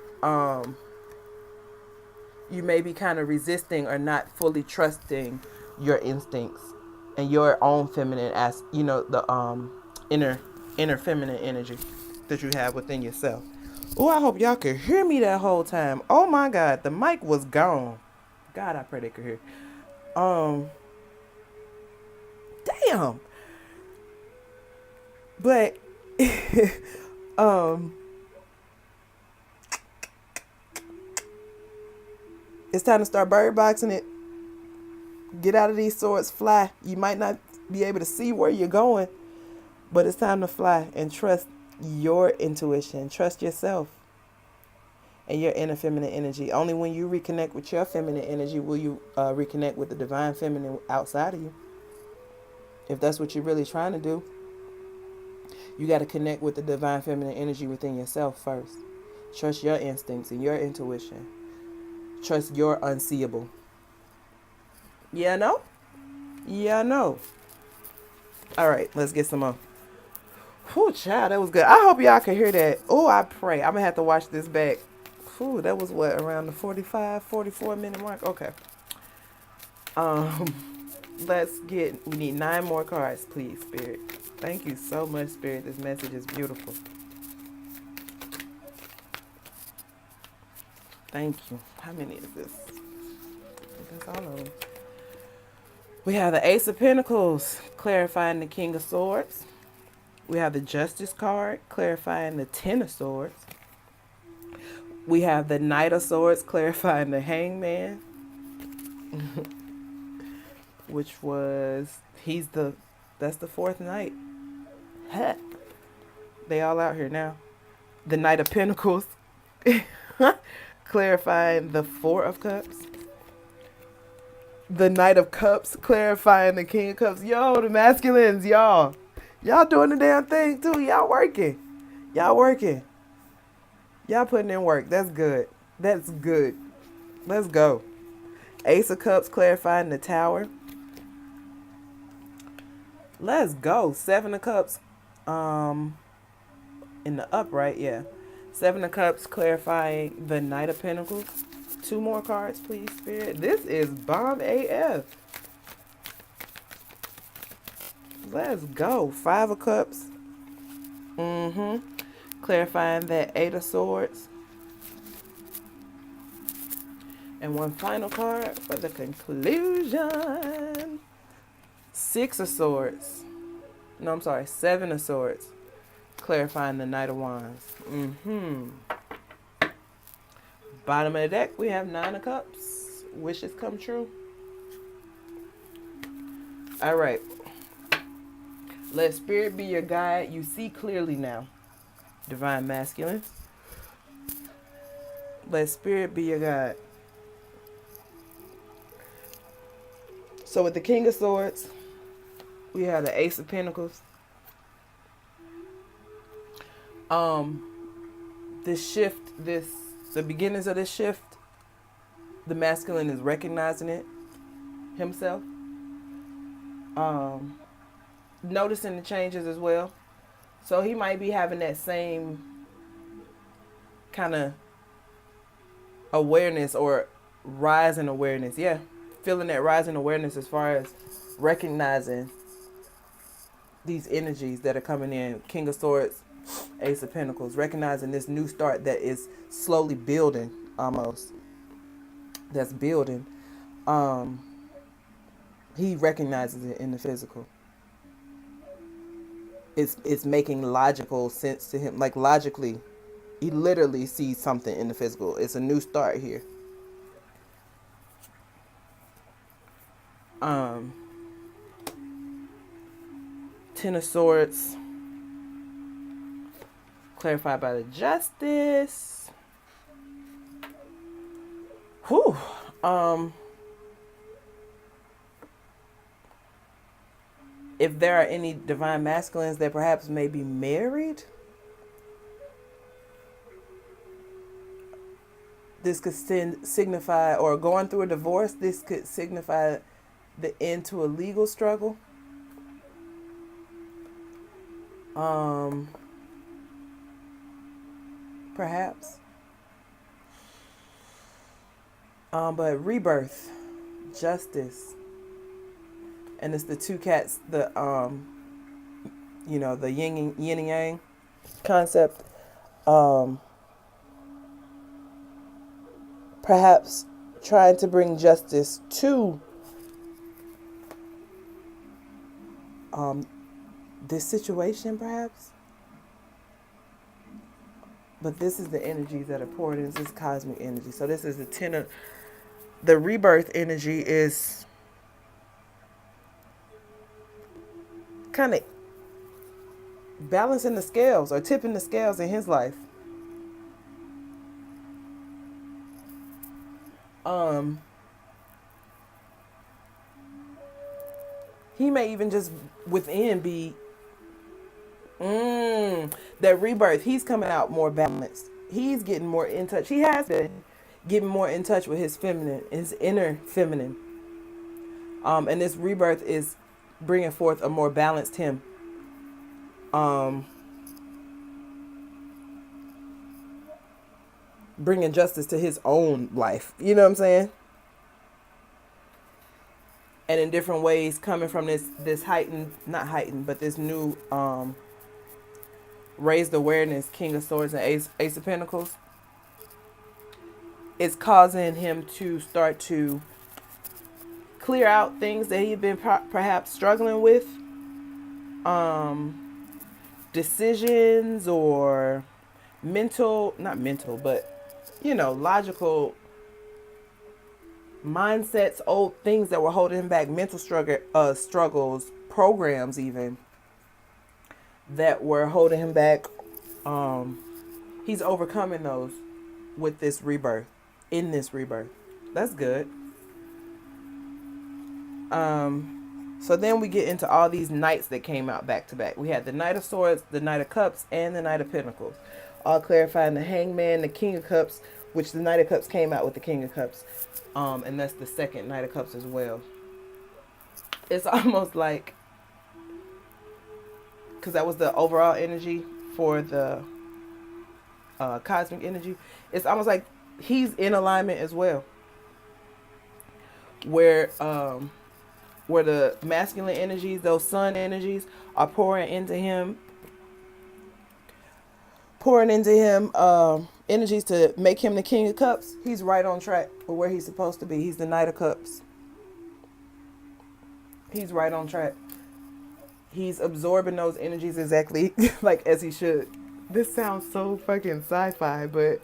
you may be kind of resisting or not fully trusting your instincts and your own feminine, as you know, the inner feminine energy that you have within yourself. Oh, I hope y'all could hear me that whole time. Oh my God, the mic was gone. God, I pray they could hear. Um, Damn. But, um, it's time to start bird boxing it. Get out of these swords, fly. You might not be able to see where you're going, but it's time to fly and trust your intuition. Trust yourself and your inner feminine energy. Only when you reconnect with your feminine energy will you reconnect with the divine feminine outside of you. If that's what you're really trying to do, you got to connect with the divine feminine energy within yourself first. Trust your instincts and your intuition. Trust your unseeable. Yeah, no? Yeah, no. All right, let's get some more. Whew, child, that was good. I hope y'all can hear that. Oh, I pray. I'm going to have to watch this back. Whew, that was what, around the 45, 44-minute mark? Okay. We need 9 more cards, please, Spirit. Thank you so much, Spirit. This message is beautiful. Thank you. How many is this? That's all of them. We have the Ace of Pentacles, clarifying the King of Swords. We have the Justice card, clarifying the Ten of Swords. We have the Knight of Swords, clarifying the Hangman. Which was, that's the 4th Knight. Heck. They all out here now. The Knight of Pentacles, clarifying the 4 of Cups. The Knight of Cups, clarifying the King of Cups. Yo, the masculines, y'all. Y'all doing the damn thing too. Y'all working. Y'all working. Y'all putting in work. That's good. That's good. Let's go. Ace of Cups, clarifying the Tower. Let's go. 7 of Cups. In the upright, yeah. 7 of Cups, clarifying the Knight of Pentacles. 2 more cards, please, Spirit. This is bomb AF. Let's go. 5 of Cups. Clarifying that 8 of Swords. And one final card for the conclusion. 6 of Swords. No, I'm sorry. 7 of Swords. Clarifying the Knight of Wands. Bottom of the deck, we have 9 of Cups. Wishes come true. All right. Let Spirit be your guide. You see clearly now. Divine Masculine. Let Spirit be your guide. So with the King of Swords, we have the Ace of Pentacles. This shift, the beginnings of this shift, the masculine is recognizing it himself. Noticing the changes as well. So he might be having that same kind of awareness or rise in awareness. Yeah. Feeling that rise in awareness as far as recognizing these energies that are coming in. King of Swords, Ace of Pentacles. Recognizing this new start that is slowly building almost. That's building. He recognizes it in the physical. It's making logical sense to him. Like logically, He literally sees something in the physical. It's a new start here. Um, Ten of Swords, clarified by the Justice. Whew. If there are any divine masculines that perhaps may be married, this could signify, or going through a divorce, this could signify the end to a legal struggle. Perhaps. But rebirth, justice, and it's the two cats, the the yin and yang concept. Perhaps trying to bring justice to this situation, perhaps. But this is the energies that are poured in. This is cosmic energy. So this is the rebirth energy is kind of balancing the scales or tipping the scales in his life. He may even just within be that rebirth. He's coming out more balanced. He's getting more in touch. He has been getting more in touch with his feminine, his inner feminine. And this rebirth is bringing forth a more balanced him. Bringing justice to his own life. You know what I'm saying? And in different ways, coming from this heightened, not heightened, but this new raised awareness, King of Swords and Ace of Pentacles, it's causing him to start to clear out things that he'd been perhaps struggling with, decisions or not mental, but logical mindsets, old things that were holding him back, mental struggles, programs even that were holding him back. He's overcoming those with this rebirth, in this rebirth. That's good. So then we get into all these knights that came out back to back. We had the Knight of Swords, the Knight of Cups, and the Knight of Pentacles. All clarifying the Hangman, the King of Cups, which the Knight of Cups came out with the King of Cups. And that's the second Knight of Cups as well. It's almost like, because that was the overall energy for the cosmic energy. It's almost like he's in alignment as well. Where the masculine energies, those sun energies, are pouring into him energies to make him the King of Cups. He's right on track for where he's supposed to be. He's the Knight of Cups. He's right on track. He's absorbing those energies exactly like as he should. This sounds so fucking sci-fi, but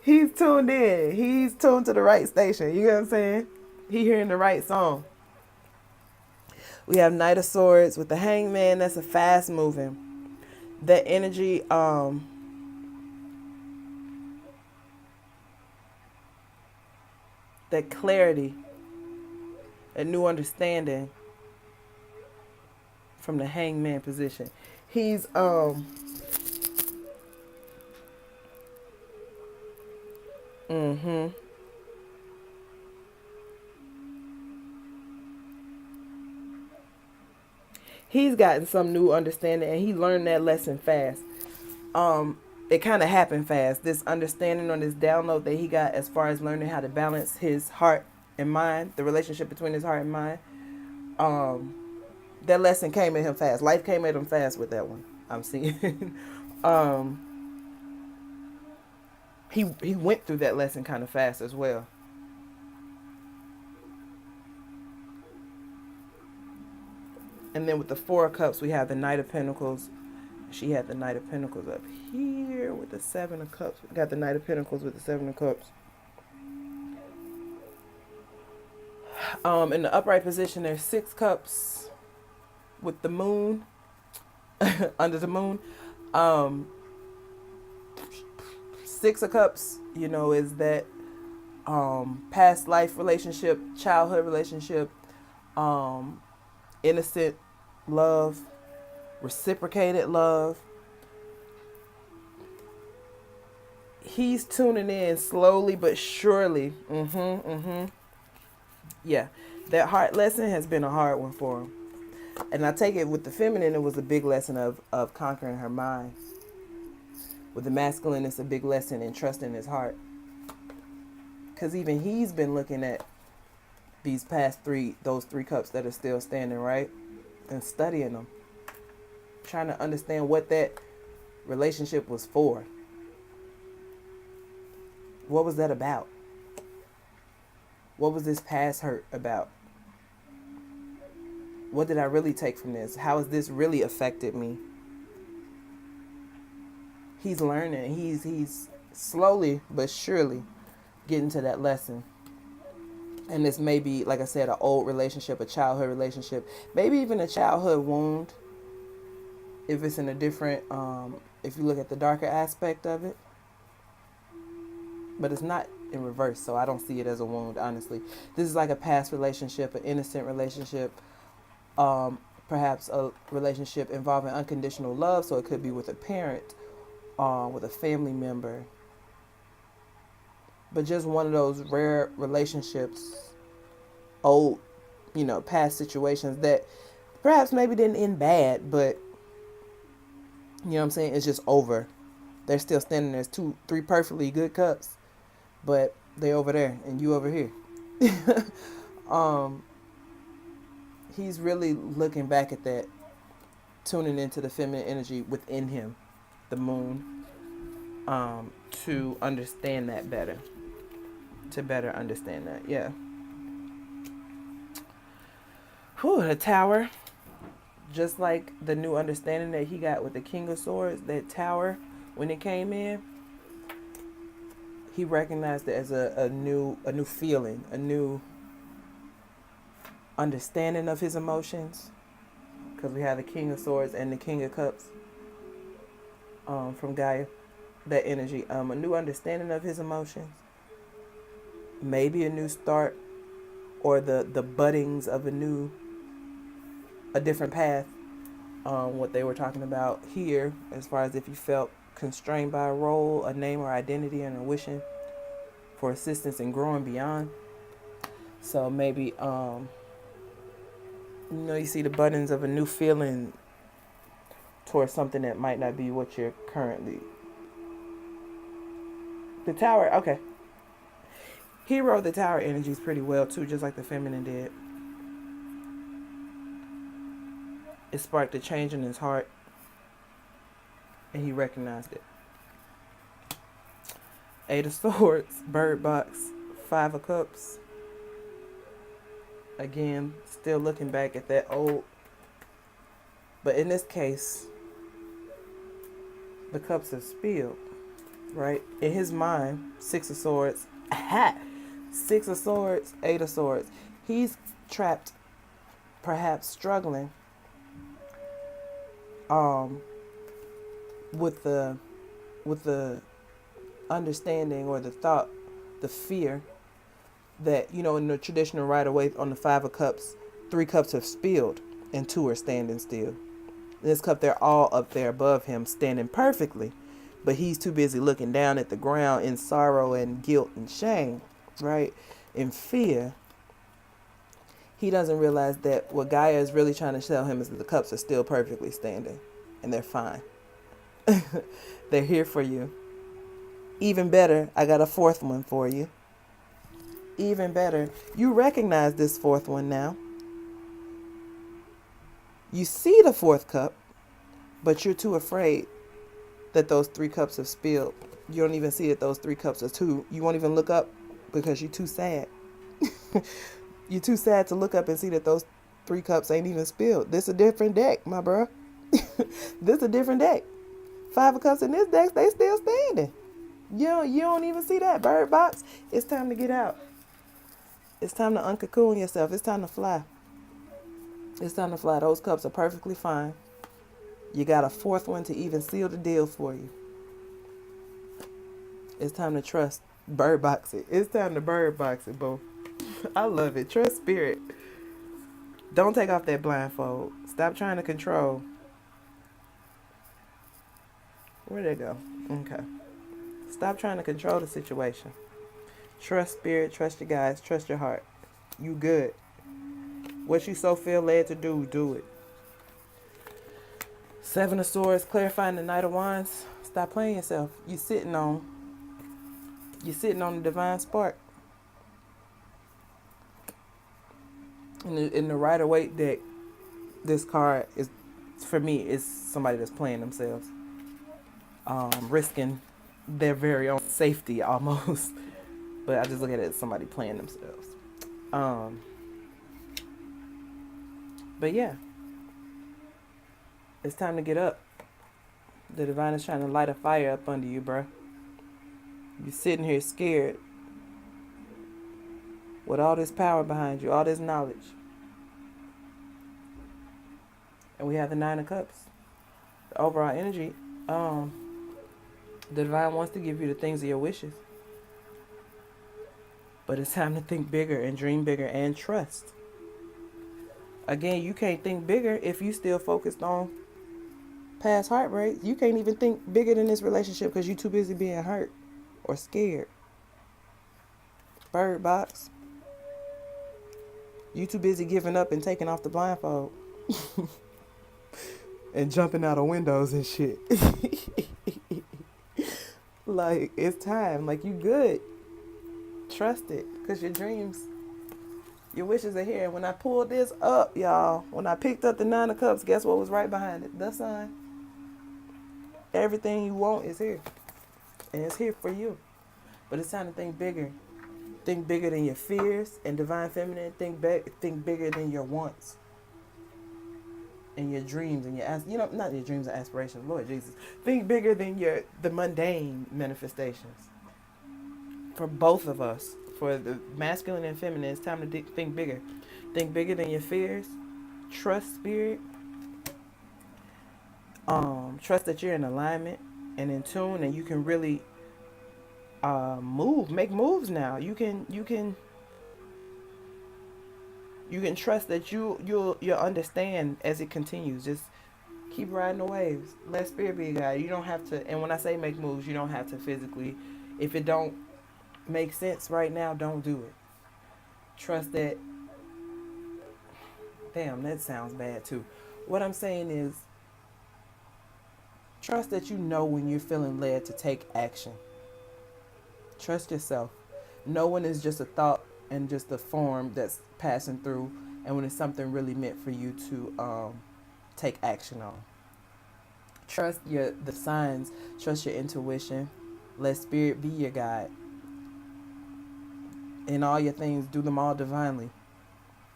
he's tuned in. He's tuned to the right station. You know what I'm saying? He hearing the right song. We have Knight of Swords with the Hangman. That's a fast moving. That energy, that clarity, that new understanding from the Hangman position. He's he's gotten some new understanding, and he learned that lesson fast. It kind of happened fast. This understanding on this download that he got as far as learning how to balance his heart and mind, the relationship between his heart and mind. That lesson came at him fast. Life came at him fast with that one. I'm seeing. He went through that lesson kind of fast as well. And then with the Four of Cups, we have the Knight of Pentacles She had the Knight of Pentacles up here with the Seven of Cups. We got the Knight of Pentacles with the Seven of Cups. In the upright position, there's 6 cups with the moon under the moon. 6 of Cups, you know, is that past life relationship, childhood relationship, innocent love, reciprocated love. He's tuning in slowly but surely. Yeah, that heart lesson has been a hard one for him. And I take it with the feminine, it was a big lesson of conquering her mind. With the masculine, it's a big lesson in trusting his heart. Because even he's been looking at these past those 3 cups that are still standing, right? And studying them. Trying to understand what that relationship was for. What was that about? What was this past hurt about? What did I really take from this? How has this really affected me? He's learning. He's slowly but surely getting to that lesson. And this may be, like I said, an old relationship, a childhood relationship, maybe even a childhood wound. If it's in a different, if you look at the darker aspect of it. But it's not in reverse, so I don't see it as a wound, honestly. This is like a past relationship, an innocent relationship, perhaps a relationship involving unconditional love, so it could be with a parent, with a family member. But just one of those rare relationships, old, you know, past situations that perhaps maybe didn't end bad, but, you know what I'm saying, it's just over. They're still standing there. There's 3 perfectly good cups. But they over there and you over here. He's really looking back at that, tuning into the feminine energy within him, the moon, to understand that better. To better understand that, yeah. Whew, the Tower. Just like the new understanding that he got with the King of Swords, that Tower, when it came in, he recognized it as a new feeling, a new understanding of his emotions. Because we have the King of Swords and the King of Cups from Gaia, that energy. A new understanding of his emotions. Maybe a new start, or the buddings of a different path. What they were talking about here, as far as if you felt constrained by a role, a name, or identity, and are wishing for assistance in growing beyond. So maybe, you see the buttons of a new feeling towards something that might not be what you're currently. The Tower, okay. He rode the Tower energies pretty well too, just like the feminine did. It sparked a change in his heart. And he recognized it. 8 of Swords, Bird Box, 5 of Cups. Again, still looking back at that old. But in this case, the cups have spilled, right? In his mind, 6 of Swords. Aha! 6 of Swords, 8 of Swords. He's trapped, perhaps struggling, with the understanding or the thought, the fear that, in the traditional Rider-Waite on the 5 of Cups, 3 cups have spilled and 2 are standing still. In this cup, they're all up there above him, standing perfectly, but he's too busy looking down at the ground in sorrow and guilt and shame, right? In fear. He doesn't realize that what Gaia is really trying to tell him is that the cups are still perfectly standing and they're fine. They're here for you. Even better, I got a 4th one for you. Even better, you recognize this 4th one now. You see the 4th cup, but you're too afraid that those 3 cups have spilled. You don't even see that those 3 cups are 2. You won't even look up because you're too sad. You're too sad to look up and see that those 3 cups ain't even spilled. This a different deck, my bro. This a different deck. Five of Cups in this deck, they still standing. You don't even see that bird box. It's time to get out. It's time to uncocoon yourself. It's time to fly. It's time to fly. Those cups are perfectly fine. You got a fourth one to even seal the deal for you. It's time to trust. Bird box it. It's time to bird box it, boo. I love it. Trust spirit. Don't take off that blindfold. Stop trying to control. Where'd they go? Okay. Stop trying to control the situation. Trust spirit. Trust your guides. Trust your heart. You good. What you so feel led to do, do it. Seven of Swords, clarifying the Knight of Wands. Stop playing yourself. You're sitting on the divine spark. In the Rider-Waite deck, this card is, for me, is somebody that's playing themselves, risking their very own safety almost. But I just look at it as somebody playing themselves. But yeah, it's time to get up. The divine is trying to light a fire up under you, bro. You're sitting here scared with all this power behind you, all this knowledge. And we have the Nine of Cups. The overall energy, the divine wants to give you the things of your wishes. But it's time to think bigger and dream bigger and trust. Again, you can't think bigger if you still focused on past heartbreak. You can't even think bigger than this relationship because you're too busy being hurt or scared. Bird box. You too busy giving up and taking off the blindfold. And jumping out of windows and shit. Like, it's time. Like, you good. Trust it. Because your dreams, your wishes are here. And when I pulled this up, y'all, when I picked up the Nine of Cups, guess what was right behind it? The sun. Everything you want is here. And it's here for you. But it's time to think bigger. Think bigger than your fears. And divine feminine, think bigger than your wants. And your dreams and your, not your dreams and aspirations, Lord Jesus. Think bigger than the mundane manifestations. For both of us, for the masculine and feminine, it's time to think bigger. Think bigger than your fears. Trust spirit. Trust that you're in alignment and in tune, and you can really make moves now. You can trust that you'll understand as it continues. Just keep riding the waves. Let spirit be a guide. You don't have to, and when I say make moves, you don't have to physically. If it don't make sense right now, don't do it. Trust that. Damn, that sounds bad too. What I'm saying is, trust that you know when you're feeling led to take action. Trust yourself. No one is just a thought and just a form that's passing through, and when it's something really meant for you to take action on. Trust the signs. Trust your intuition. Let spirit be your guide. In all your things, do them all divinely.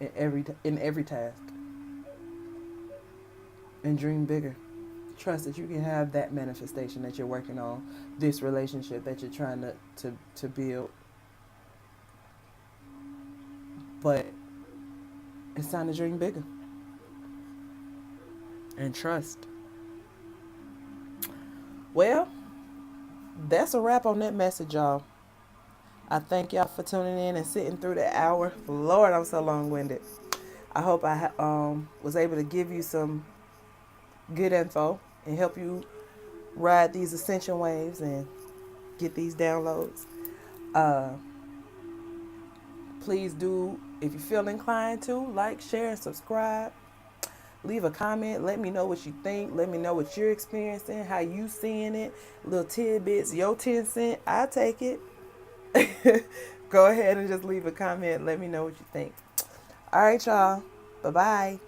In every task. And dream bigger. Trust that you can have that manifestation that you're working on, this relationship that you're trying to build. But it's time to dream bigger. And trust. Well, that's a wrap on that message, y'all. I thank y'all for tuning in and sitting through the hour. Lord, I'm so long-winded. I hope I was able to give you some good info and help you ride these ascension waves and get these downloads. Please do, if you feel inclined to, like, share, and subscribe. Leave a comment. Let me know what you think. Let me know what you're experiencing, how you seeing it. Little tidbits, your 10 cents. I take it. Go ahead and just leave a comment. Let me know what you think. All right, y'all. Bye-bye.